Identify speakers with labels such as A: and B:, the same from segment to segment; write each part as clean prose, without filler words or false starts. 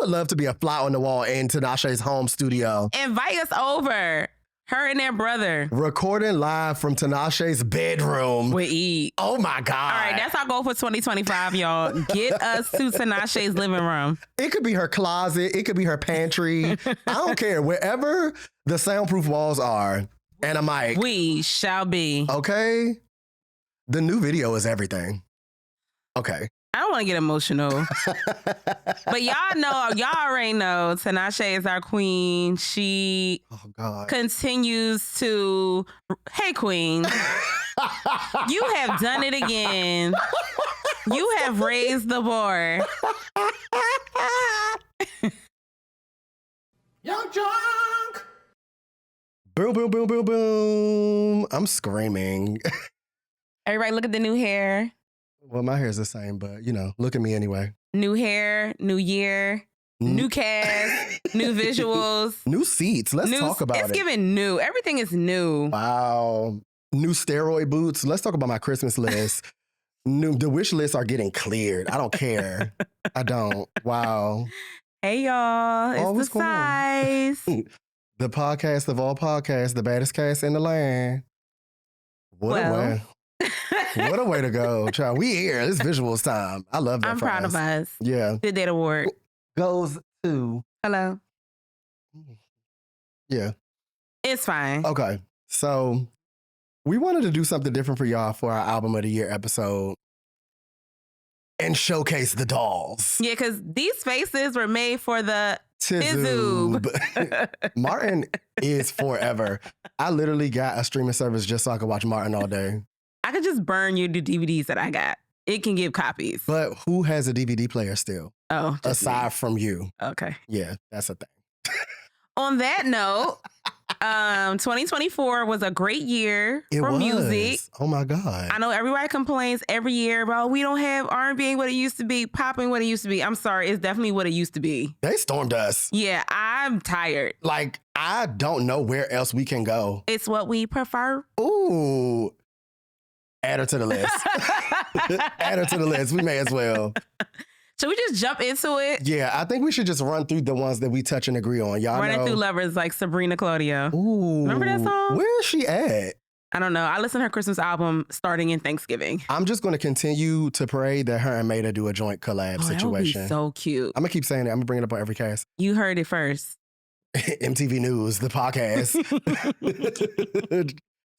A: would love to be a fly on the wall in Tinashe's home studio.
B: Invite us over. Her and their brother.
A: Recording live from Tinashe's bedroom.
B: We eat.
A: Oh my God.
B: All right, that's our goal for 2025, y'all. Get us to Tinashe's living room.
A: It could be her closet. It could be her pantry. I don't care. Wherever the soundproof walls are and a mic.
B: We shall be.
A: Okay? The new video is everything. Okay.
B: I don't want to get emotional. But y'all already know Tinashe is our queen. She continues to, hey queen, you have done it again. You have raised the bar.
A: Young Junk! Boom, boom, boom, boom, boom. I'm screaming.
B: Everybody look at the new hair.
A: Well, my hair's the same, but, look at me anyway.
B: New hair, new year, new cast, new visuals.
A: New seats. Let's talk about it.
B: It's giving new. Everything is new.
A: Wow. New steroid boots. Let's talk about my Christmas list. The wish lists are getting cleared. I don't care. I don't. Wow.
B: Hey, y'all. It's the Psyce.
A: The podcast of all podcasts, the baddest cast in the land. What a way to go, child. We here. It's visuals time. I love that.
B: I'm proud of us.
A: Yeah.
B: Good Date Award
A: goes to.
B: Hello.
A: Yeah.
B: It's fine.
A: Okay. So we wanted to do something different for y'all for our Album of the Year episode and showcase the dolls.
B: Yeah, because these faces were made for the
A: Tizoob. Martin is forever. I literally got a streaming service just so I could watch Martin all day.
B: I could just burn you the DVDs that I got. It can give copies.
A: But who has a DVD player still?
B: Oh,
A: aside from you.
B: Okay.
A: Yeah, that's a thing.
B: On that note, 2024 was a great year for music.
A: Oh my God.
B: I know everybody complains every year about we don't have R&B what it used to be, popping what it used to be. I'm sorry, it's definitely what it used to be.
A: They stormed us.
B: Yeah, I'm tired.
A: Like, I don't know where else we can go.
B: It's what we prefer.
A: Ooh. Add her to the list. Add her to the list. We may as well.
B: Should we just jump into it?
A: Yeah, I think we should just run through the ones that we touch and agree on. Y'all
B: Running
A: know.
B: through lovers like Sabrina Claudio.
A: Ooh.
B: Remember that song?
A: Where is she at?
B: I don't know. I listened to her Christmas album starting in Thanksgiving.
A: I'm just going to continue to pray that her and Maida do a joint collab situation.
B: That would be so cute.
A: I'm going to keep saying it. I'm going to bring it up on every cast.
B: You heard it first.
A: MTV News, the podcast.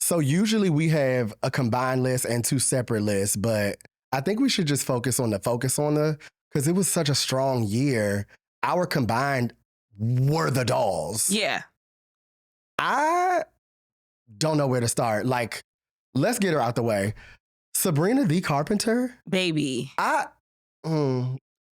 A: So usually we have a combined list and two separate lists, but I think we should just focus on the, because it was such a strong year. Our combined were the dolls.
B: Yeah.
A: I don't know where to start. Like, let's get her out the way. Sabrina the Carpenter.
B: Baby.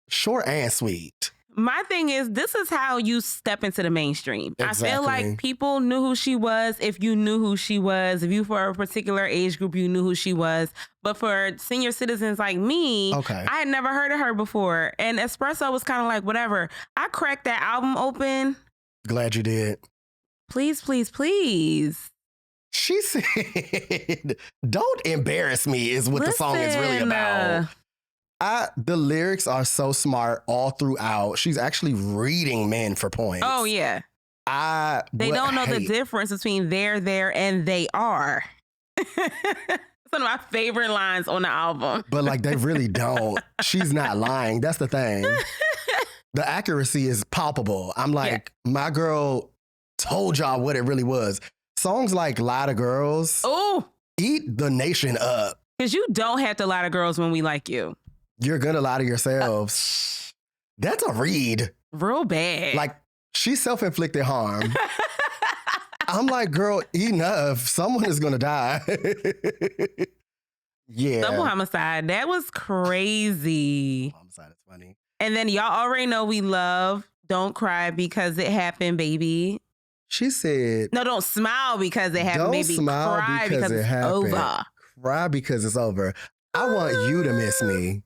A: Short and sweet.
B: My thing is, this is how you step into the mainstream.
A: Exactly.
B: I feel like people knew who she was if you knew who she was. If you, for a particular age group, you knew who she was. But for senior citizens like me, I had never heard of her before. And Espresso was kind of like, whatever. I cracked that album open.
A: Glad you did.
B: Please, please, please.
A: She said, don't embarrass me is what the song is really about. The lyrics are so smart all throughout. She's actually reading men for points.
B: Oh, yeah. They don't know the difference between there, and they are. It's one of my favorite lines on the album.
A: But like, they really don't. She's not lying. That's the thing. The accuracy is palpable. I'm like, my girl told y'all what it really was. Songs like Lie to Girls.
B: Oh,
A: eat the nation up.
B: Because you don't have to lie to girls when we like you.
A: You're gonna lie to yourselves. That's a read.
B: Real bad.
A: Like, she self-inflicted harm. I'm like, girl, enough. Someone is gonna die. Yeah.
B: Double homicide. That was crazy.
A: Homicide is funny.
B: And then y'all already know we love Don't Cry Because It Happened, Baby.
A: She said,
B: no, don't smile because it happened, baby.
A: Smile
B: cry because
A: it
B: it's
A: happened.
B: over.
A: Cry because it's over. I want you to miss me.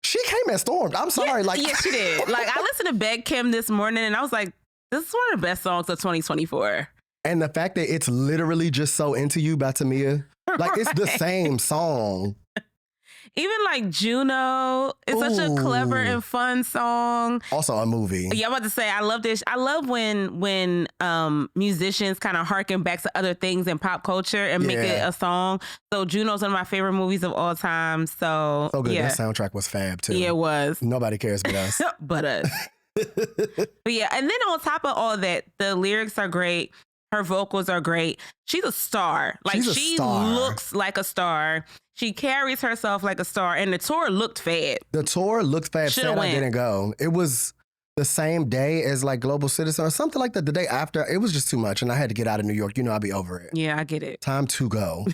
A: She came and stormed. I'm sorry.
B: Yeah, she did. Like, I listened to Beg Kim this morning and I was like, this is one of the best songs of 2024.
A: And the fact that it's literally just So Into You by Tamia. Like, it's the same song.
B: Even like Juno, it's such a clever and fun song.
A: Also a movie.
B: Yeah, I'm about to say, I love this. I love when musicians kind of harken back to other things in pop culture and make it a song. So Juno's one of my favorite movies of all time. So
A: good.
B: Yeah.
A: That soundtrack was fab too.
B: Yeah, it was.
A: Nobody cares but us.
B: But us. But yeah, and then on top of all that, the lyrics are great. Her vocals are great. She's a star. Like, she looks like a star. She carries herself like a star. And the tour looked fab.
A: The tour looked fab. Sad I didn't go. It was the same day as like Global Citizen or something like that. The day after, it was just too much. And I had to get out of New York. You know, I'll be over it.
B: Yeah, I get it.
A: Time to go.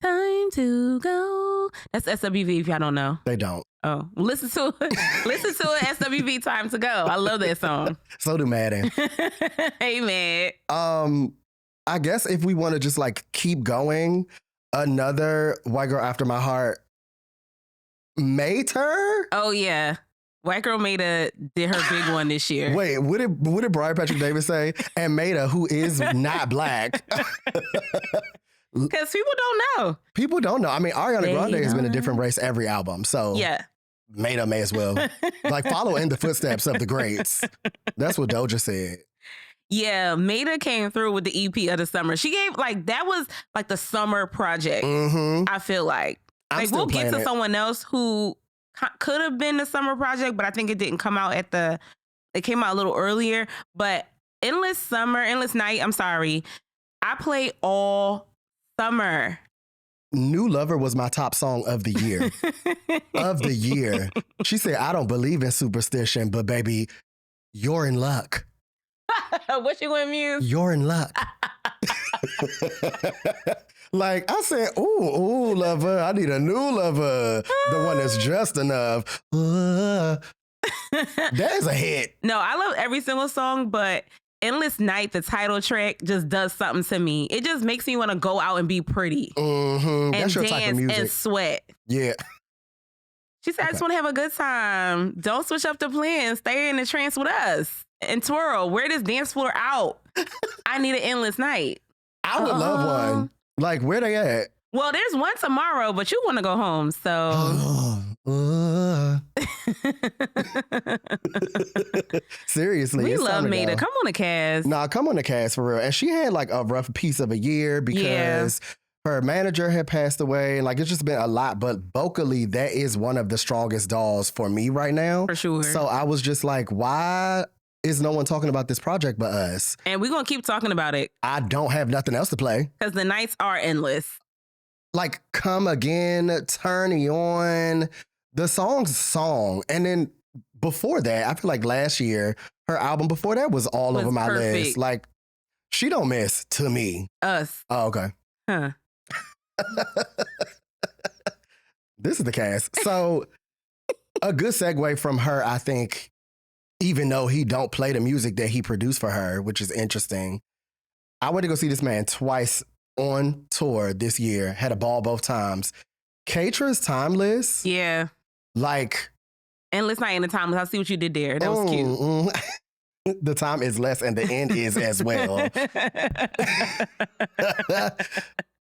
B: Time to go. That's SWV if y'all don't know.
A: They don't.
B: Oh, listen to it. Listen to it. SWV Time to Go. I love that song.
A: So do Madden.
B: Hey, man.
A: I guess if we want to just like keep going, another white girl after my heart, Mater.
B: Oh yeah, White Girl Mater did her big one this year.
A: Wait, what did Brian Patrick Davis say? And Mater, who is not black.
B: Because people don't know.
A: People don't know. I mean, Ariana Grande has been a different race every album. So
B: yeah,
A: Mater may as well like follow in the footsteps of the greats. That's what Doja said.
B: Yeah, Mater came through with the EP of the summer. She gave that was like the summer project.
A: Mm-hmm.
B: I feel like we'll get to someone else who could have been the summer project, but I think it didn't come out it came out a little earlier. But Endless Night, I'm sorry, I played all summer.
A: New Lover was my top song of the year. Of the year. She said, I don't believe in superstition, but baby, you're in luck.
B: What you gonna muse?
A: You're in luck. Like I said, ooh, lover, I need a new lover. The one that's just enough. That is a hit.
B: No, I love every single song, but Endless Night, the title track, just does something to me. It just makes me want to go out and be pretty.
A: Mm-hmm. That's your
B: dance
A: type of music.
B: And sweat.
A: Yeah.
B: She said, I just want to have a good time. Don't switch up the plans. Stay in the trance with us. And twirl. Wear this dance floor out. I need an endless night.
A: I would love one. Like, where they at?
B: Well, there's one tomorrow, but you want to go home, so.
A: Seriously.
B: We love Mater. Come on the cast.
A: Nah, come on the cast for real. And she had like a rough piece of a year because her manager had passed away. Like, it's just been a lot. But vocally, that is one of the strongest dolls for me right now.
B: For sure.
A: So I was just like, why is no one talking about this project but us?
B: And we're going to keep talking about it.
A: I don't have nothing else to play.
B: Because the nights are endless.
A: Like, Come Again, Turn You On, the song's song. And then before that, I feel like last year, her album before that was all over my list. Like, she don't miss to me.
B: Us.
A: Oh, okay.
B: Huh.
A: This is the cast. So a good segue from her, I think, even though he don't play the music that he produced for her, which is interesting. I went to go see this man twice on tour this year. Had a ball both times. Kaytra's Timeless.
B: Yeah.
A: Like.
B: Endless Night and the Timeless. I see what you did there. That was cute.
A: The time is less and the end is as well.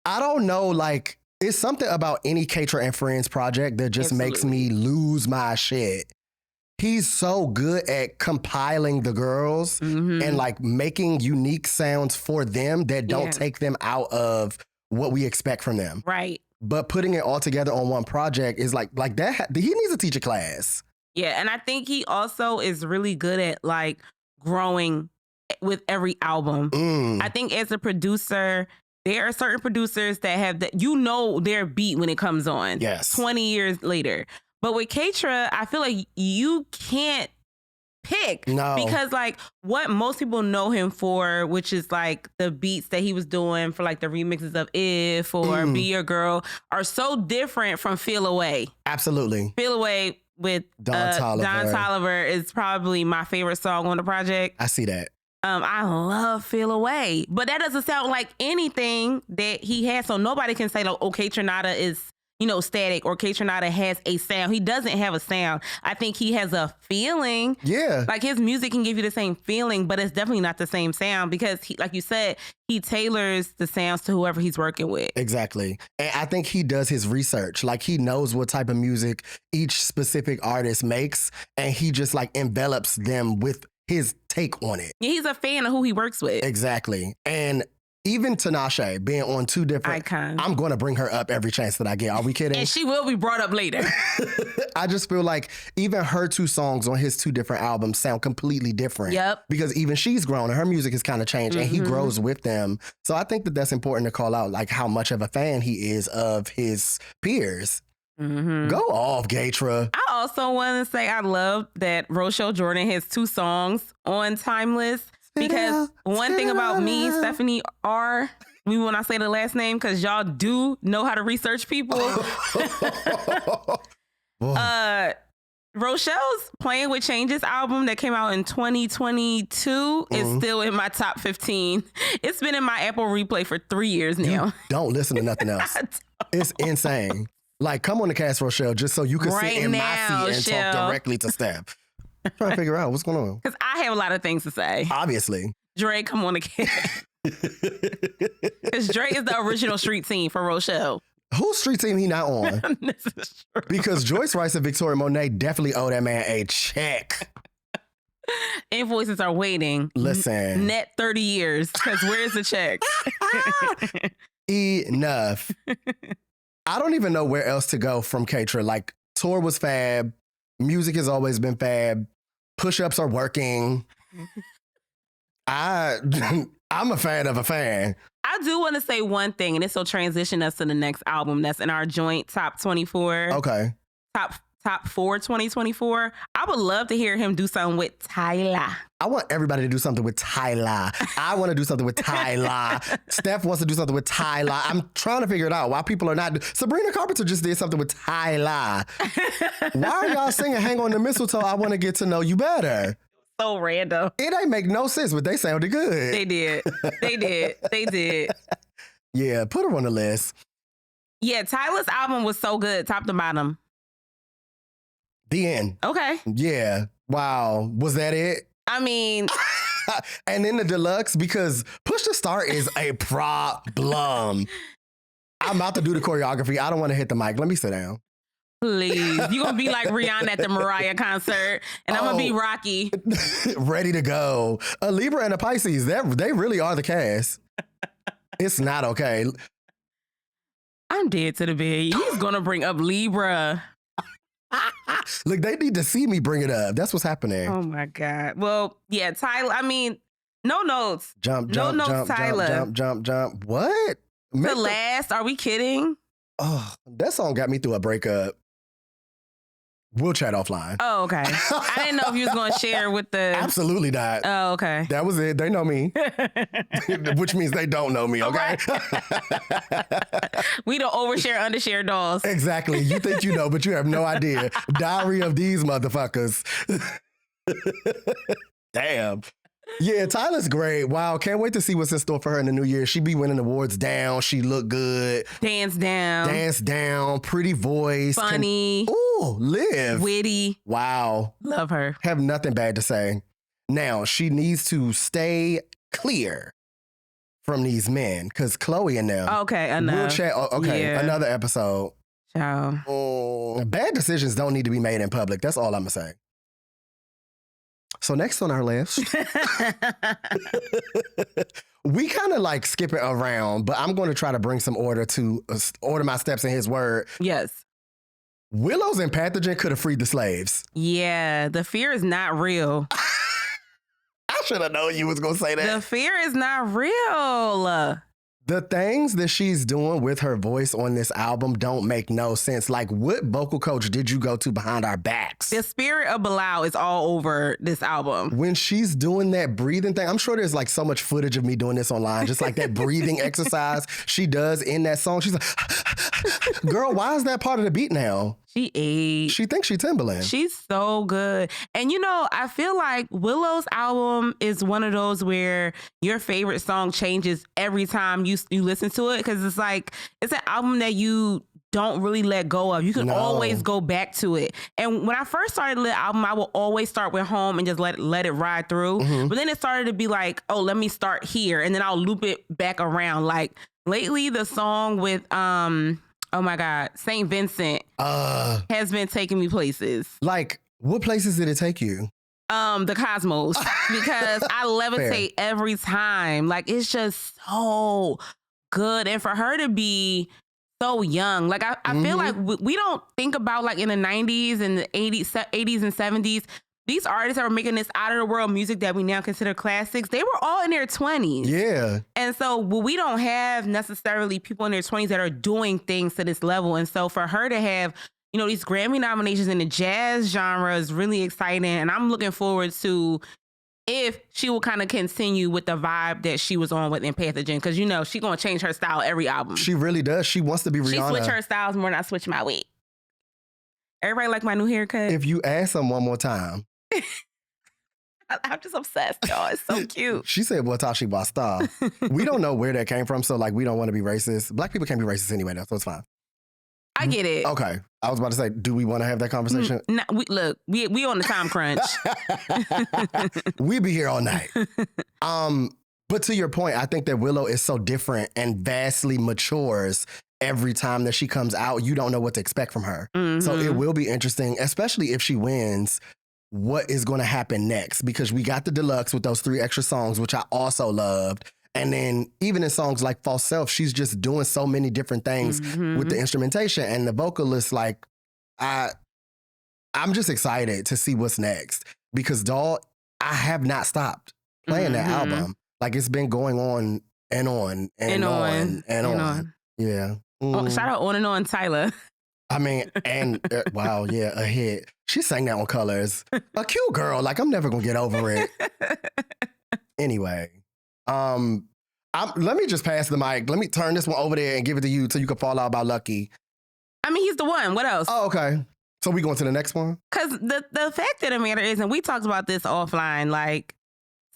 A: I don't know, like, it's something about any Kaytra and Friends project that just makes me lose my shit. He's so good at compiling the girls and like making unique sounds for them that don't take them out of what we expect from them.
B: Right.
A: But putting it all together on one project is like that. He needs to teach a class.
B: Yeah. And I think he also is really good at like growing with every album. I think as a producer, there are certain producers that have that, their beat when it comes on.
A: Yes.
B: 20 years later. But with Kaytra, I feel like you can't pick.
A: No.
B: Because like what most people know him for, which is like the beats that he was doing for like the remixes of If or Be Your Girl, are so different from Feel Away.
A: Absolutely.
B: Feel Away with
A: Don
B: Toliver is probably my favorite song on the project.
A: I see that.
B: I love Feel Away, but that doesn't sound like anything that he has. So nobody can say like, oh, Kaytranada is static or Kaytranada has a sound. He doesn't have a sound. I think he has a feeling.
A: Yeah.
B: Like his music can give you the same feeling, but it's definitely not the same sound because he, like you said, he tailors the sounds to whoever he's working with.
A: Exactly. And I think he does his research. Like he knows what type of music each specific artist makes and he just like envelops them with his take on it.
B: Yeah, he's a fan of who he works with.
A: Exactly. And even Tinashe being on two different
B: icons.
A: I'm going to bring her up every chance that I get. Are we kidding?
B: And she will be brought up later.
A: I just feel like even her 2 songs on his 2 different albums sound completely different.
B: Yep.
A: Because even she's grown and her music has kind of changed and he grows with them. So I think that that's important to call out, like how much of a fan he is of his peers. Go off, Gaytra.
B: I also want to say I love that Rochelle Jordan has 2 songs on Timeless. Because one thing about me, Stephanie R., when I say the last name, because y'all do know how to research people. Rochelle's Playing with Changes album that came out in 2022 is still in my top 15. It's been in my Apple replay for 3 years now.
A: You don't listen to nothing else. It's insane. Like, come on the cast, Rochelle, just so you can sit in my seat and talk directly to Steph. I'm trying to figure out what's going on.
B: Because I have a lot of things to say.
A: Obviously.
B: Dre, come on the cast. Because Dre is the original street team for Rochelle.
A: Whose street team he not on?
B: This is true.
A: Because Joyce Rice and Victoria Monet definitely owe that man a check.
B: Invoices are waiting.
A: Listen.
B: Net 30 years. Because where's the check?
A: Enough. I don't even know where else to go from Kaytra. Like, tour was fab. Music has always been fab. Push-ups are working. I'm a fan of a fan.
B: I do want to say one thing, and this will transition us to the next album that's in our joint top 24.
A: Okay.
B: Top 4 2024. I would love to hear him do something with Tyla.
A: I want everybody to do something with Tyla. I want to do something with Tyla. Steph wants to do something with Tyla. I'm trying to figure it out why people are not. Sabrina Carpenter just did something with Tyla. Why are y'all singing Hang on the Mistletoe? I want to get to know you better.
B: So random.
A: It ain't make no sense, but they sounded good.
B: They did. They did.
A: Yeah, put her on the list.
B: Yeah, Tyla's album was so good, top to bottom.
A: The end.
B: Okay.
A: Yeah. Wow. Was that it?
B: I mean...
A: And then the deluxe, because Push to Start is a problem. I'm about to do the choreography. I don't want to hit the mic. Let me sit down.
B: Please. You're going to be like Rihanna at the Mariah concert, and I'm going to be Rocky.
A: Ready to go. A Libra and a Pisces, they really are the cast. It's not okay.
B: I'm dead to the bed. He's going to bring up Libra.
A: Look, they need to see me bring it up. That's what's happening.
B: Oh, my God. Well, yeah, Tyla, I mean, no notes.
A: Jump,
B: no notes,
A: jump,
B: Tyla.
A: jump. What?
B: The last? Are we kidding?
A: Oh, that song got me through a breakup. We'll chat offline.
B: Oh, okay. I didn't know if you was going to share with the...
A: Absolutely not.
B: Oh, okay.
A: That was it. They know me. Which means they don't know me, okay?
B: We don't overshare, undershare dolls.
A: Exactly. You think you know, but you have no idea. Diary of these motherfuckers. Damn. Yeah, Tyla's great. Wow, can't wait to see what's in store for her in the new year. She be winning awards down. She look good.
B: Dance down.
A: Pretty voice.
B: Funny.
A: Ooh, live.
B: Witty.
A: Wow.
B: Love her.
A: Have nothing bad to say. Now, she needs to stay clear from these men, because Chloe and them.
B: Okay, enough.
A: We'll chat. Okay, yeah. Another episode.
B: Ciao.
A: Bad decisions don't need to be made in public. That's all I'm going to say. So next on our list, we kind of like skip it around, but I'm going to try to bring some order to order my steps in his word.
B: Yes.
A: Willows and Pathogen could have freed the slaves.
B: Yeah, the fear is not real.
A: I should have known you was going to say that.
B: The fear is not real.
A: The things that she's doing with her voice on this album don't make no sense. Like, what vocal coach did you go to behind our backs?
B: The spirit of Bilal is all over this album.
A: When she's doing that breathing thing, I'm sure there's like so much footage of me doing this online, just like that breathing exercise she does in that song. She's like, girl, why is that part of the beat now?
B: She ate.
A: She thinks she's Timbaland.
B: She's so good. And you know, I feel like Willow's album is one of those where your favorite song changes every time you listen to it, because it's like, it's an album that you don't really let go of. You can always go back to it. And when I first started the album, I will always start with Home and just let it ride through. But then it started to be like, oh, let me start here. And then I'll loop it back around. Like lately, the song with, oh my God, St. Vincent has been taking me places.
A: Like, what places did it take you?
B: The cosmos, because I levitate every time. Like, it's just so good. And for her to be so young, like I feel like we don't think about like in the 90s and the 80s and 70s, these artists that were making this out of the world music that we now consider classics, they were all in their 20s. Yeah. And so we don't have necessarily people in their 20s that are doing things to this level. And so for her to have, you know, these Grammy nominations in the jazz genre is really exciting. And I'm looking forward to if she will kind of continue with the vibe that she was on with In Pathogen. Because, you know, she's going to change her style every album.
A: She really does. She wants to be Rihanna.
B: She switch her styles more than I switch my wig. Everybody like my new haircut?
A: If you ask them one more time.
B: I'm just obsessed, y'all. It's so cute.
A: She said, Watashi Basta. We don't know where that came from. So, like, we don't want to be racist. Black people can't be racist anyway, though. So it's fine.
B: I get it.
A: Okay. I was about to say, do we want to have that conversation?
B: No, we on the time crunch.
A: We be here all night. But to your point, I think that Willow is so different and vastly matures every time that she comes out. You don't know what to expect from her. So it will be interesting, especially if she wins, what is going to happen next? Because we got the deluxe with those 3 extra songs, which I also loved. And then even in songs like False Self, she's just doing so many different things with the instrumentation and the vocalist. Like, I'm just excited to see what's next because Doll, I have not stopped playing that album. Like, it's been going on and on and on and on. Yeah.
B: Oh, shout out On and On Tyla.
A: I mean, and wow, yeah, a hit. She sang that on Colors. A cute girl. Like, I'm never gonna get over it. Anyway. Let me just pass the mic. Let me turn this one over there and give it to you so you can fall out about Lucky.
B: I mean, he's the one. What else?
A: Oh, okay. So we going to the next one?
B: Because the fact of the matter is, and we talked about this offline, like,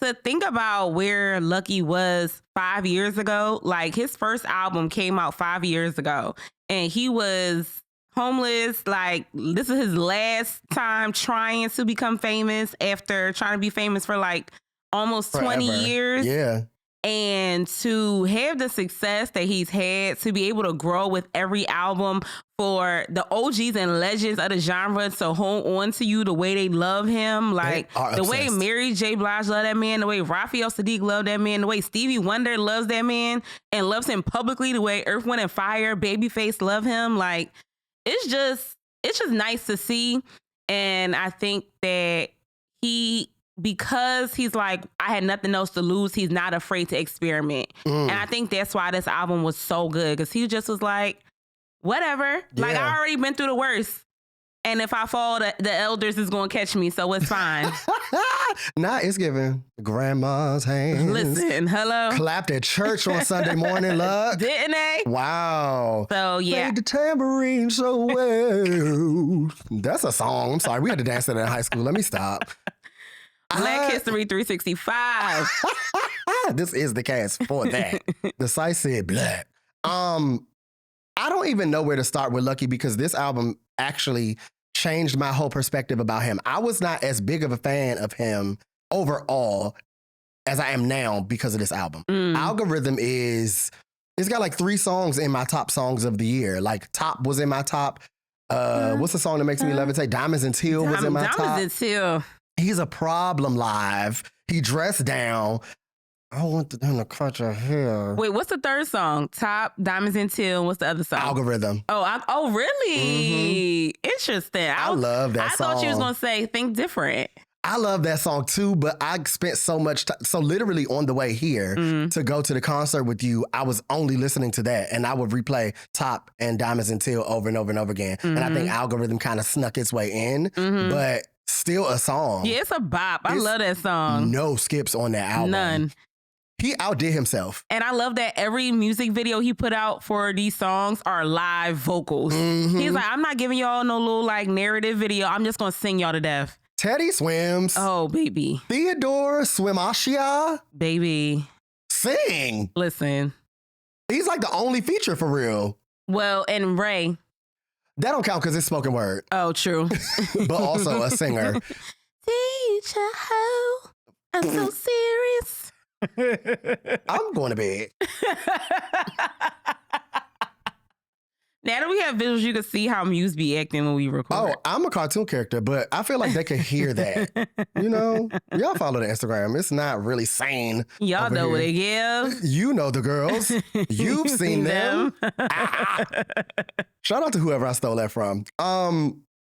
B: to think about where Lucky was 5 years ago, like, his first album came out 5 years ago, and he was homeless. Like, this is his last time trying to become famous after trying to be famous for, like, almost
A: Forever.
B: 20 years.
A: Yeah.
B: And to have the success that he's had, to be able to grow with every album, for the OGs and legends of the genre to hold on to you the way they love him. Like, the way Mary J. Blige loved that man, the way Raphael Sadiq loved that man, the way Stevie Wonder loves that man and loves him publicly, the way Earth, Wind & Fire, Babyface love him. Like, it's just nice to see. And I think that because he's like, I had nothing else to lose, he's not afraid to experiment. And I think that's why this album was so good, because he just was like, whatever. Yeah. Like, I already been through the worst. And if I fall, the elders is going to catch me, so it's fine.
A: Nah, it's giving grandma's hands.
B: Listen, hello.
A: Clapped at church on Sunday morning, Luck.
B: Didn't they?
A: Wow.
B: So, yeah.
A: Played the tambourine so well. That's a song. I'm sorry. We had to dance to that in high school. Let me stop.
B: Black History 365.
A: This is the cast for that. The Psyce said black. I don't even know where to start with Lucky, because this album actually changed my whole perspective about him. I was not as big of a fan of him overall as I am now because of this album. Algorithm it's got like 3 songs in my top songs of the year. Like, Top was in my top. What's the song that makes me levitate? Diamonds and Teal was in my top.
B: Diamonds and Teal.
A: He's a problem live. He dressed down. I want him to cut your hair.
B: Wait, what's the third song? Top, Diamonds and Teal. What's the other song?
A: Algorithm.
B: Oh, really? Interesting.
A: I love that song.
B: I thought you was going to say Think Different.
A: I love that song too, but I spent so much time. So literally on the way here to go to the concert with you, I was only listening to that, and I would replay Top and Diamonds and Teal over and over and over again. And I think Algorithm kind of snuck its way in, but still a song.
B: Yeah, it's a bop. I love that song.
A: No skips on that album.
B: None.
A: He outdid himself.
B: And I love that every music video he put out for these songs are live vocals. He's like, I'm not giving y'all no little like narrative video. I'm just going to sing y'all to death.
A: Teddy swims.
B: Oh, baby.
A: Theodore Swimashia.
B: Baby.
A: Sing.
B: Listen.
A: He's like the only feature for real.
B: Well, and Ray.
A: That don't count because it's spoken word.
B: Oh, true.
A: But also a singer.
B: Teacher, how? I'm so serious.
A: I'm going to bed.
B: Now that we have visuals, you can see how Muse be acting when we record.
A: Oh, I'm a cartoon character, but I feel like they could hear that. You know, y'all follow the Instagram. It's not really sane.
B: Y'all know what they give.
A: You know the girls. You've seen them. Shout out to whoever I stole that from.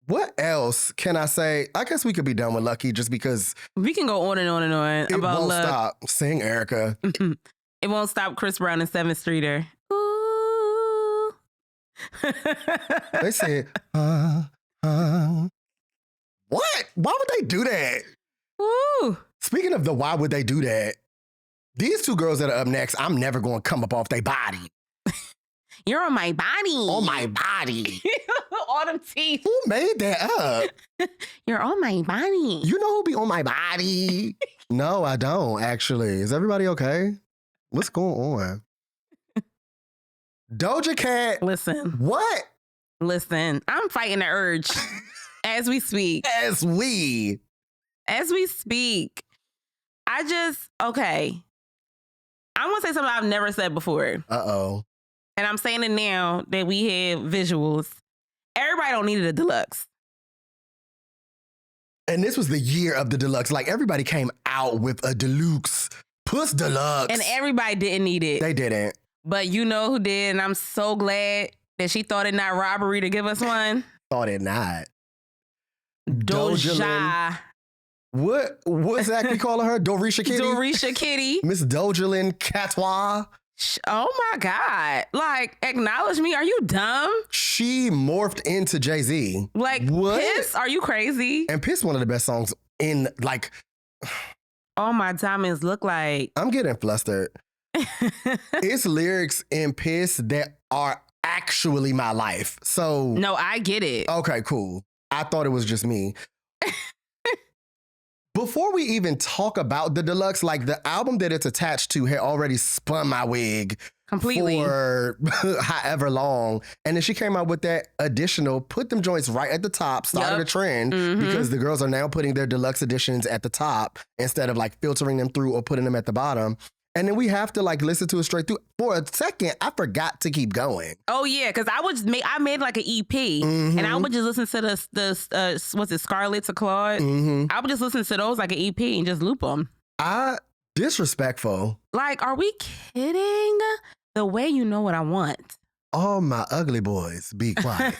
A: What else can I say? I guess we could be done with Lucky just because
B: we can go on and on and on
A: it
B: about
A: won't
B: Luck.
A: stop. Sing Erica.
B: It won't stop Chris Brown and 7th Streeter. Ooh.
A: They said, what? Why would they do that?
B: Ooh.
A: Speaking of the why would they do that, these two girls that are up next, I'm never going to come up off their body.
B: You're on my body.
A: On my body.
B: All them teeth.
A: Who made that up?
B: You're on my body.
A: You know who be on my body? No, I don't, actually. Is everybody okay? What's going on? Doja Cat.
B: Listen.
A: What?
B: Listen, I'm fighting the urge as we speak.
A: As we
B: speak. Okay. I'm going to say something I've never said before.
A: Uh-oh.
B: And I'm saying it now that we have visuals. Everybody don't need a deluxe.
A: And this was the year of the deluxe. Like, everybody came out with a deluxe. Puss deluxe.
B: And everybody didn't need it.
A: They didn't.
B: But you know who did, and I'm so glad that she thought it not robbery to give us one.
A: Thought it not.
B: Doja.
A: What exactly calling her? Dorisha Kitty?
B: Dorisha Kitty.
A: Miss Dojalyn Catois.
B: Oh my God. Like, acknowledge me. Are you dumb?
A: She morphed into Jay-Z.
B: Like,
A: what?
B: Piss? Are you crazy?
A: And Piss, one of the best songs in, like...
B: All my diamonds look like...
A: I'm getting flustered. It's lyrics in Piss that are actually my life. So...
B: No, I get it.
A: Okay, cool. I thought it was just me. Before we even talk about the deluxe, like the album that it's attached to had already spun my wig
B: completely
A: for however long. And then she came out with that additional, put them joints right at the top, started a trend because the girls are now putting their deluxe editions at the top instead of like filtering them through or putting them at the bottom. And then we have to like listen to it straight through. For a second, I forgot to keep going.
B: Oh yeah, because I made like an EP, and I would just listen to the what's it, Scarlet to Claude. I would just listen to those like an EP and just loop them.
A: Disrespectful.
B: Like, are we kidding? The way you know what I want.
A: All my ugly boys, be quiet.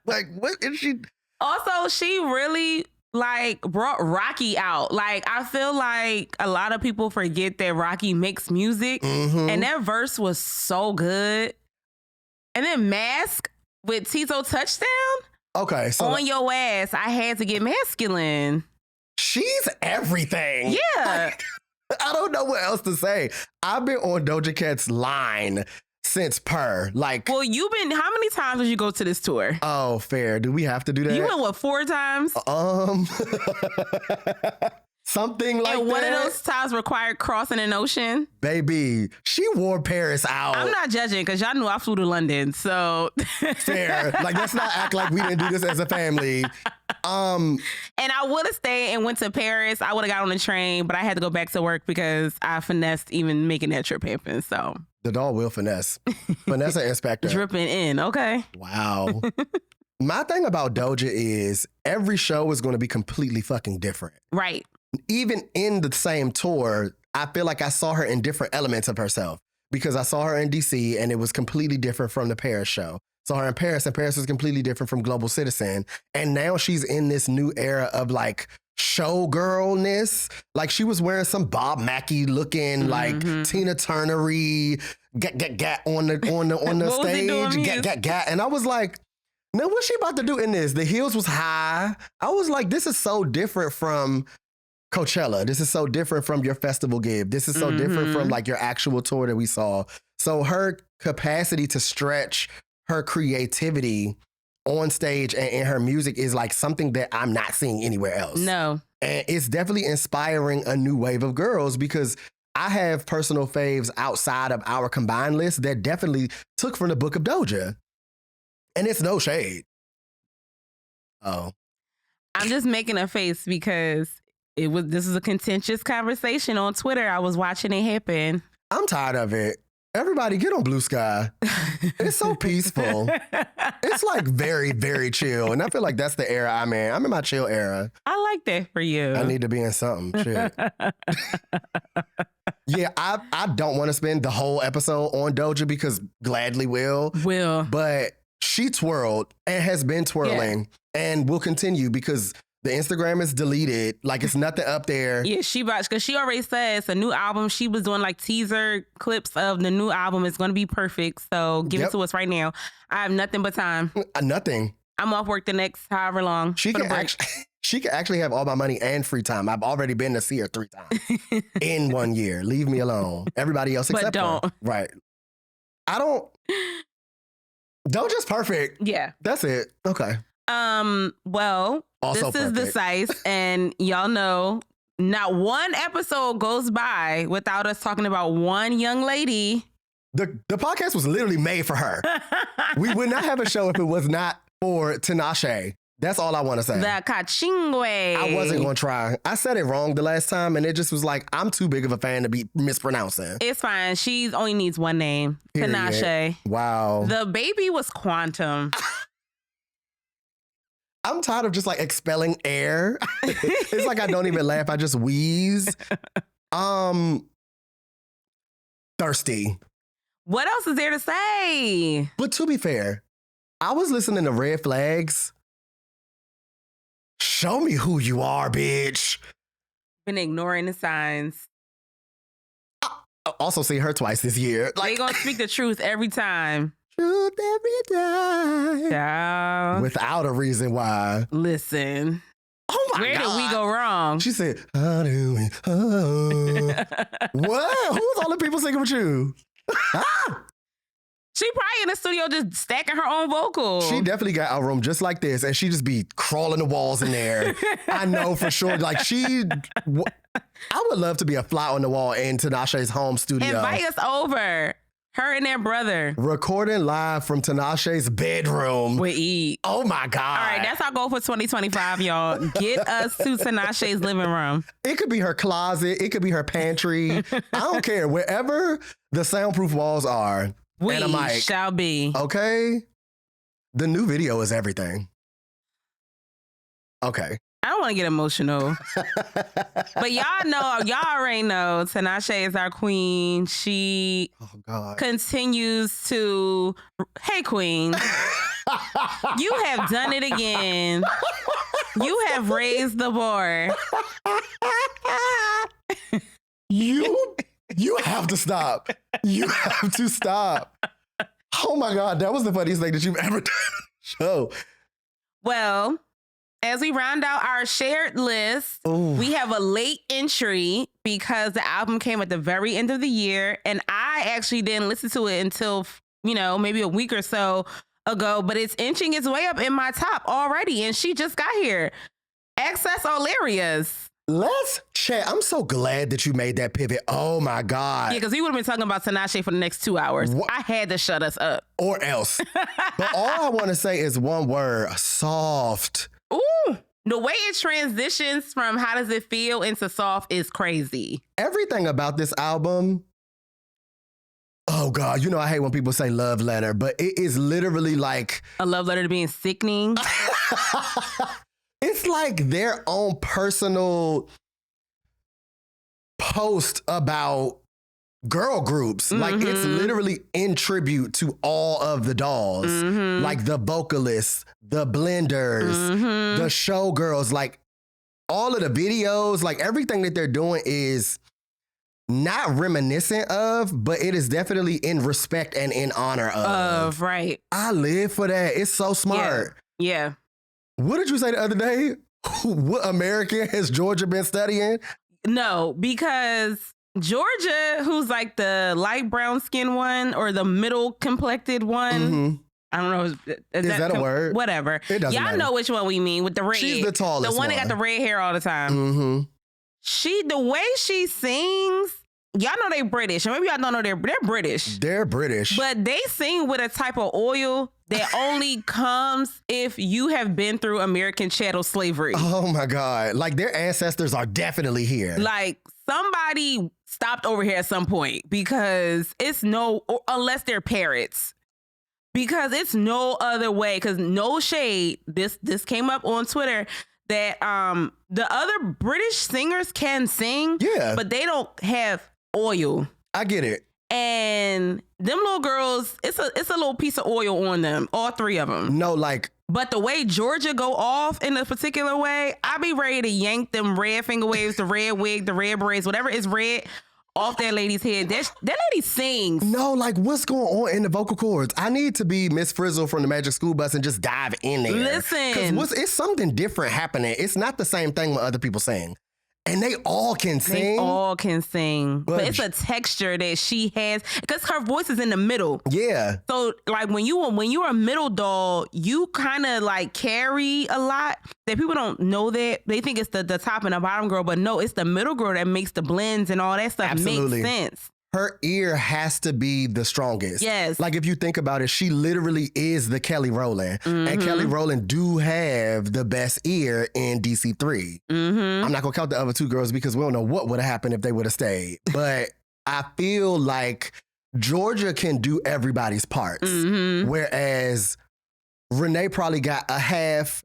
A: Like, what is she?
B: Also, she really like brought Rocky out. Like, I feel like a lot of people forget that Rocky makes music, and that verse was so good. And then Mask with Tito Touchdown.
A: Okay, so
B: on your ass, I had to get masculine.
A: She's everything.
B: Yeah.
A: I don't know what else to say. I've been on Doja Cat's line since Purr. Like,
B: well, how many times did you go to this tour?
A: Oh, fair. Do we have to do that?
B: You went, what, 4 times?
A: Something like that.
B: And one of those times required crossing an ocean?
A: Baby, she wore Paris out.
B: I'm not judging because y'all knew I flew to London, so.
A: Fair. Like, let's not act like we didn't do this as a family.
B: And I would have stayed and went to Paris. I would have got on the train, but I had to go back to work because I finessed even making that trip happen, so.
A: The doll will finesse. Vanessa Inspector.
B: Dripping in, okay.
A: Wow. My thing about Doja is every show is going to be completely fucking different.
B: Right.
A: Even in the same tour, I feel like I saw her in different elements of herself because I saw her in DC and it was completely different from the Paris show. Saw her in Paris and Paris was completely different from Global Citizen. And now she's in this new era of like showgirlness. Like she was wearing some Bob Mackie looking like Tina Turner-y on the stage. And I was like, now what's she about to do in this? The heels was high. I was like, this is so different from Coachella. This is so different from your festival gig. This is so different from like your actual tour that we saw. So her capacity to stretch her creativity on stage and in her music is like something that I'm not seeing anywhere else.
B: No.
A: And it's definitely inspiring a new wave of girls because I have personal faves outside of our combined list that definitely took from the book of Doja. And it's no shade. Oh.
B: I'm just making a face because this is a contentious conversation on Twitter. I was watching it happen.
A: I'm tired of it. Everybody get on Blue Sky. It's so peaceful. It's like very, very chill. And I feel like that's the era I'm in. I'm in my chill era.
B: I like that for you.
A: I need to be in something. Shit. Yeah, I don't want to spend the whole episode on Doja because gladly will. But she twirled and has been twirling and will continue because the Instagram is deleted. Like, it's nothing up there.
B: Yeah, because she already said it's a new album. She was doing like teaser clips of the new album. It's going to be perfect. So give it to us right now. I have nothing but time.
A: Nothing.
B: I'm off work the next however long.
A: She can actually have all my money and free time. I've already been to see her 3 times in 1 year. Leave me alone. Everybody else except her. Right. I don't. Doja's perfect.
B: Yeah.
A: That's it. Okay.
B: Well,
A: also
B: this
A: perfect.
B: is the Psyce, and y'all know not one episode goes by without us talking about one young lady.
A: The podcast was literally made for her. We would not have a show if it was not for Tinashe. That's all I want to say.
B: The Kachingwe.
A: I wasn't going to try. I said it wrong the last time, and it just was like, I'm too big of a fan to be mispronouncing.
B: It's fine. She only needs one name. Period. Tinashe.
A: Wow.
B: The baby was Quantum.
A: I'm tired of just like expelling air. It's like I don't even laugh. I just wheeze. Thirsty.
B: What else is there to say?
A: But to be fair, I was listening to Red Flags. Show me who you are, bitch.
B: Been ignoring the signs.
A: I also see her twice this year.
B: They gonna speak the truth every time.
A: Truth every time.
B: Child.
A: Without a reason why.
B: Listen.
A: Oh my God.
B: Where did we go wrong?
A: She said, how do we? Oh. What? Who's all the people singing with you?
B: She probably in the studio just stacking her own vocals.
A: She definitely got a room just like this, and she just be crawling the walls in there. I know for sure. Like I would love to be a fly on the wall in Tinashe's home studio.
B: Invite us over. Her and their brother.
A: Recording live from Tinashe's bedroom.
B: We eat.
A: Oh my God.
B: All right, that's our goal for 2025, y'all. Get us to Tinashe's living room.
A: It could be her closet. It could be her pantry. I don't care. Wherever the soundproof walls are.
B: We
A: and a mic,
B: shall be.
A: Okay? The new video is everything. Okay.
B: I don't want to get emotional. But y'all already know Tinashe is our queen. She continues to, hey queen, you have done it again. You have raised the bar.
A: You have to stop. You have to stop. Oh my God, that was the funniest thing that you've ever done on the show.
B: Well, as we round out our shared list, we have a late entry because the album came at the very end of the year, and I actually didn't listen to it until, maybe a week or so ago, but it's inching its way up in my top already, and she just got here. Excess Hilarious.
A: Let's chat. I'm so glad that you made that pivot. Oh my God.
B: Yeah, because we would have been talking about Tinashe for the next 2 hours. What? I had to shut us up.
A: Or else. But all I want to say is one word, soft.
B: Ooh, the way it transitions from how does it feel into soft is crazy.
A: Everything about this album, oh God, I hate when people say love letter, but it is literally like
B: a love letter to being sickening.
A: It's like their own personal post about girl groups. Mm-hmm. Like it's literally in tribute to all of the dolls. Mm-hmm. Like the vocalists, the blenders, the showgirls, like all of the videos, like everything that they're doing is not reminiscent of, but it is definitely in respect and in honor of.
B: Right.
A: I live for that. It's so smart.
B: Yeah.
A: What did you say the other day? What American has Georgia been studying?
B: No, because Georgia, who's like the light brown skin one or the middle complected one. I don't know. Is
A: that a word?
B: Whatever.
A: It doesn't matter.
B: Know which one we mean with the red.
A: She's the tallest
B: The one that got the red hair all the time. The way she sings, y'all know they British, and maybe y'all don't know they're British.
A: They're British.
B: But they sing with a type of oil that only comes if you have been through American chattel slavery.
A: Oh my God. Like their ancestors are definitely here.
B: Like somebody stopped over here at some point because it's unless they're parrots. Because it's no other way, because no shade, this came up on Twitter that the other British singers can sing, but they don't have oil.
A: I get it.
B: And them little girls, it's a little piece of oil on them, all three of them.
A: No, like.
B: But the way Georgia go off in a particular way, I be ready to yank them red finger waves, the red wig, the red braids, whatever is red, off that lady's head. That lady sings.
A: No, like what's going on in the vocal cords? I need to be Miss Frizzle from the Magic School Bus and just dive in there.
B: Listen.
A: Because it's something different happening. It's not the same thing when other people sing. And they all can sing.
B: They all can sing. But it's a texture that she has, because her voice is in the middle.
A: Yeah.
B: So like when you're a middle doll, you kind of like carry a lot that people don't know that. They think it's the top and the bottom girl, but no, it's the middle girl that makes the blends and all that stuff.
A: Absolutely.
B: Makes sense.
A: Her ear has to be the strongest.
B: Yes.
A: Like if you think about it, she literally is the Kelly Rowland. Mm-hmm. And Kelly Rowland do have the best ear in DC3. Mm-hmm. I'm not going to count the other two girls because we don't know what would have happened if they would have stayed. But I feel like Georgia can do everybody's parts. Mm-hmm. Whereas Renee probably got a half,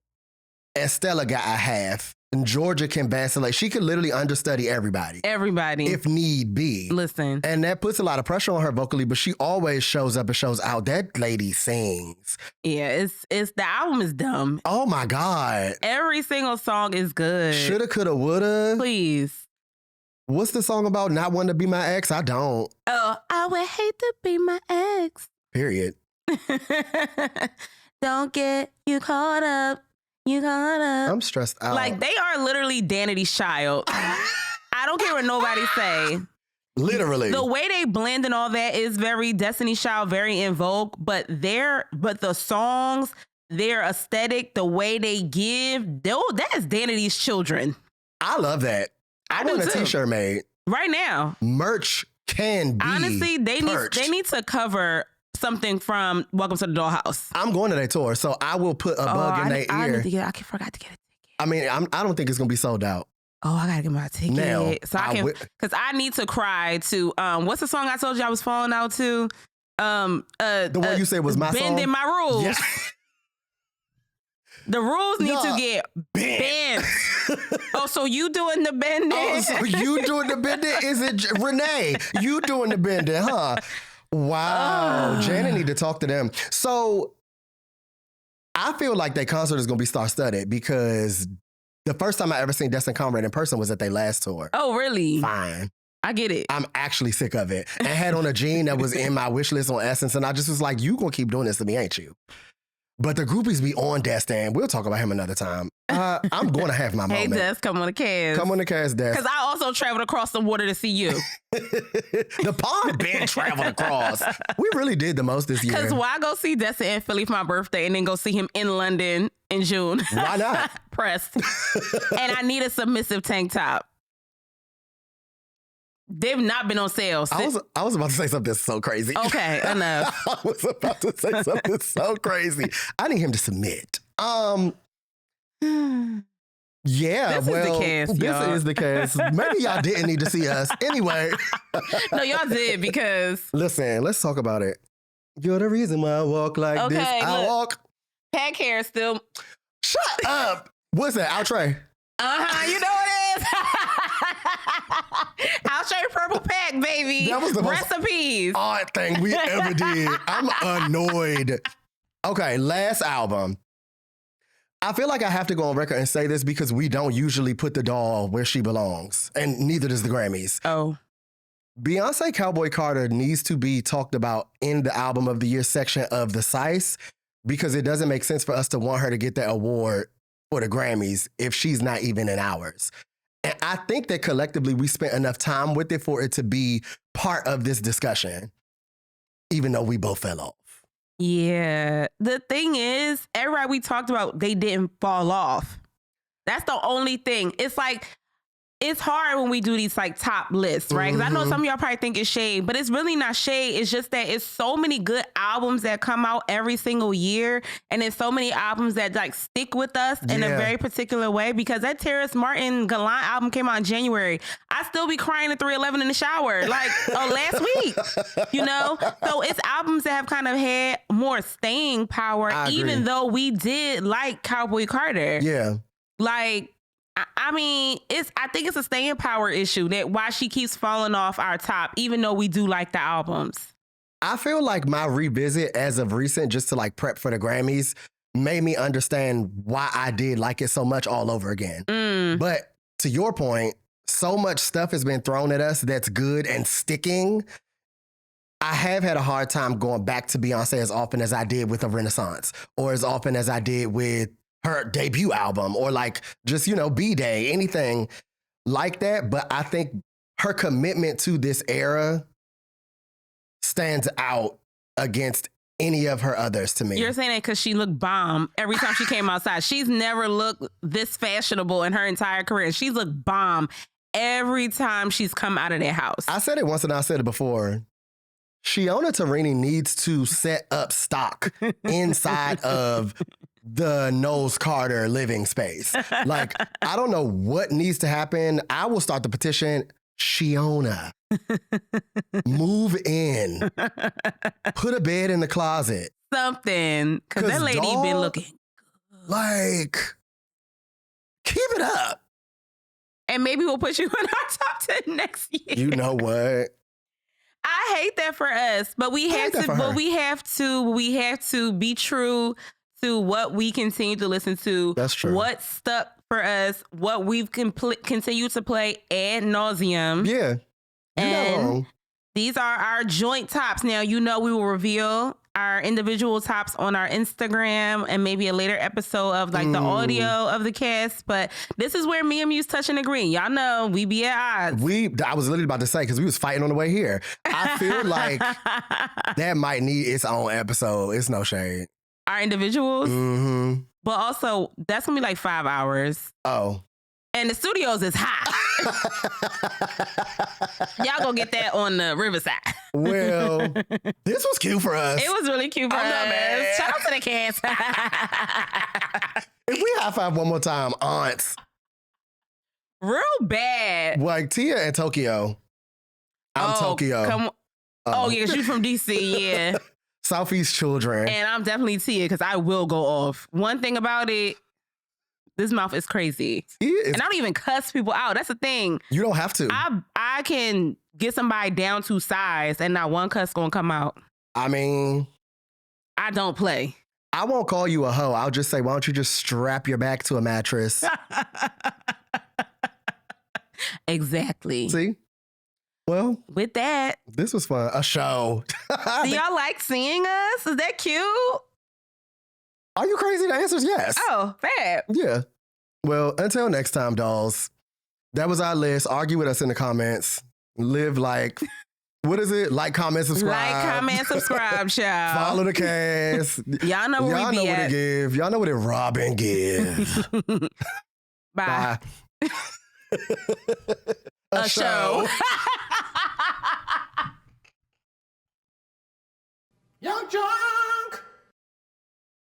A: Estella got a half. And Georgia can vacillate. She can literally understudy everybody. Everybody. If need be.
B: Listen.
A: And that puts a lot of pressure on her vocally, but she always shows up and shows out. That lady sings.
B: Yeah, it's the album is dumb.
A: Oh my God.
B: Every single song is good.
A: Shoulda, coulda, woulda.
B: Please.
A: What's the song about not wanting to be my ex? I don't.
B: Oh, I would hate to be my ex.
A: Period.
B: Don't get you caught up. You caught up.
A: I'm stressed out.
B: Like, they are literally Danity's child. I don't care what nobody say.
A: Literally.
B: The way they blend and all that is very Destiny's Child, very in vogue, but the songs, their aesthetic, the way they give, that is Danity's children.
A: I love that. I want a t-shirt made.
B: Right now.
A: Merch can be
B: honestly, they need to cover something from Welcome to the Dollhouse.
A: I'm going to that tour, so I will put a bug in their ear.
B: I forgot to get a ticket.
A: I mean, I don't think it's going to be sold out.
B: Oh, I got to get my ticket.
A: Now,
B: so I can, because I need to cry to, what's the song I told you I was falling out to?
A: The one you said was my song?
B: Bending My Rules.
A: Yeah.
B: The rules need to get bent. Oh, so you doing the bending?
A: Oh, so you doing the bending? Is it Renee? You doing the bending, huh? Wow. Janet need to talk to them. So I feel like their concert is going to be star-studded because the first time I ever seen Destin Conrad in person was at their last tour.
B: Oh, really?
A: Fine.
B: I get it.
A: I'm actually sick of it. I had on a jean that was in my wish list on Essence, and I just was like, you going to keep doing this to me, ain't you? But the groupies be on Destin. We'll talk about him another time. I'm going to have my moment.
B: Hey, Des, come on the cast.
A: Come on the cast, Des.
B: Because I also traveled across the water to see you.
A: The pond been traveled across. We really did the most this year.
B: Because why go see Destin in Philly for my birthday and then go see him in London in June?
A: Why not?
B: Pressed. And I need a submissive tank top. They've not been on sale.
A: I was about to say something so crazy.
B: Okay, enough.
A: I was about to say something so crazy. I need him to submit. Yeah,
B: this is the cast,
A: this
B: y'all.
A: is the cast. Maybe y'all didn't need to see us. Anyway.
B: No, y'all did because...
A: Listen, let's talk about it. You're the reason why I walk like this. I walk.
B: Pack hair still...
A: Shut up. What's that? Outre?
B: Uh-huh, you know it is. Outre purple pack, baby.
A: That was the
B: recipes.
A: most odd thing we ever did. I'm annoyed. Okay, last album. I feel like I have to go on record and say this because we don't usually put the doll where she belongs, and neither does the Grammys.
B: Oh.
A: Beyoncé Cowboy Carter needs to be talked about in the Album of the Year section of the Psyce because it doesn't make sense for us to want her to get that award for the Grammys if she's not even in ours. And I think that collectively we spent enough time with it for it to be part of this discussion, even though we both fell off.
B: Yeah. The thing is, everybody we talked about, they didn't fall off. That's the only thing. It's like, it's hard when we do these like top lists, right? Because I know some of y'all probably think it's shade, but it's really not shade. It's just that it's so many good albums that come out every single year, and it's so many albums that like stick with us in a very particular way. Because that Terrace Martin Gallant album came out in January. I still be crying at 3:11 in the shower, like last week, you know? So it's albums that have kind of had more staying power, even though we did like Cowboy Carter.
A: Yeah.
B: Like, I mean, I think it's a staying power issue that why she keeps falling off our top, even though we do like the albums.
A: I feel like my revisit as of recent, just to like prep for the Grammys, made me understand why I did like it so much all over again. But to your point, so much stuff has been thrown at us that's good and sticking. I have had a hard time going back to Beyoncé as often as I did with a Renaissance, or as often as I did with her debut album, or like just, you know, B-Day, anything like that. But I think her commitment to this era stands out against any of her others to me.
B: You're saying that because she looked bomb every time she came outside. She's never looked this fashionable in her entire career. She's looked bomb every time she's come out of that house.
A: I said it once and I said it before. Shiona Tarini needs to set up stock inside of the Knowles Carter living space. Like, I don't know what needs to happen. I will start the petition. Shiona, move in. Put a bed in the closet.
B: Something. Because that lady been looking good.
A: Like, keep it up.
B: And maybe we'll put you in our top 10 next year.
A: You know what?
B: I hate that for us, but we have to be true to what we continue to listen to.
A: That's true.
B: What stuck for us, what we've continued to play ad nauseum.
A: Yeah. You're not wrong.
B: These are our joint tops. Now, you know, we will reveal our individual tops on our Instagram and maybe a later episode of like the audio of the cast. But this is where me and Muse touch and agree. Y'all know we be at odds.
A: I was literally about to say, because we was fighting on the way here. I feel like that might need its own episode. It's no shade.
B: Our individuals?
A: Mm-hmm.
B: But also, that's going to be like 5 hours.
A: Oh.
B: And the studios is hot. Y'all gonna get that on the Riverside.
A: Well, this was cute for us.
B: It was really cute for us.
A: Not mad.
B: Shout out to the cast.
A: If we high five one more time, aunts.
B: Real bad.
A: Like Tia and Tokyo. I'm Tokyo.
B: Come on. Oh, yeah, she's from DC, yeah.
A: Southeast children.
B: And I'm definitely Tia because I will go off. One thing about it, this mouth is crazy. And I don't even cuss people out. That's the thing.
A: You don't have to.
B: I can get somebody down to size and not one cuss gonna come out.
A: I mean,
B: I don't play.
A: I won't call you a hoe. I'll just say, why don't you just strap your back to a mattress?
B: Exactly.
A: See? Well,
B: with that,
A: this was fun. A show.
B: Do y'all like seeing us? Is that cute?
A: Are you crazy? The answer is yes.
B: Oh, fab.
A: Yeah. Well, until next time, dolls. That was our list. Argue with us in the comments. Live like, what is it? Like, comment, subscribe.
B: Like, comment, subscribe, child.
A: Follow the cast.
B: Y'all know where we be
A: know
B: at.
A: What it give. Y'all know what it rob and give.
B: Bye.
A: A show.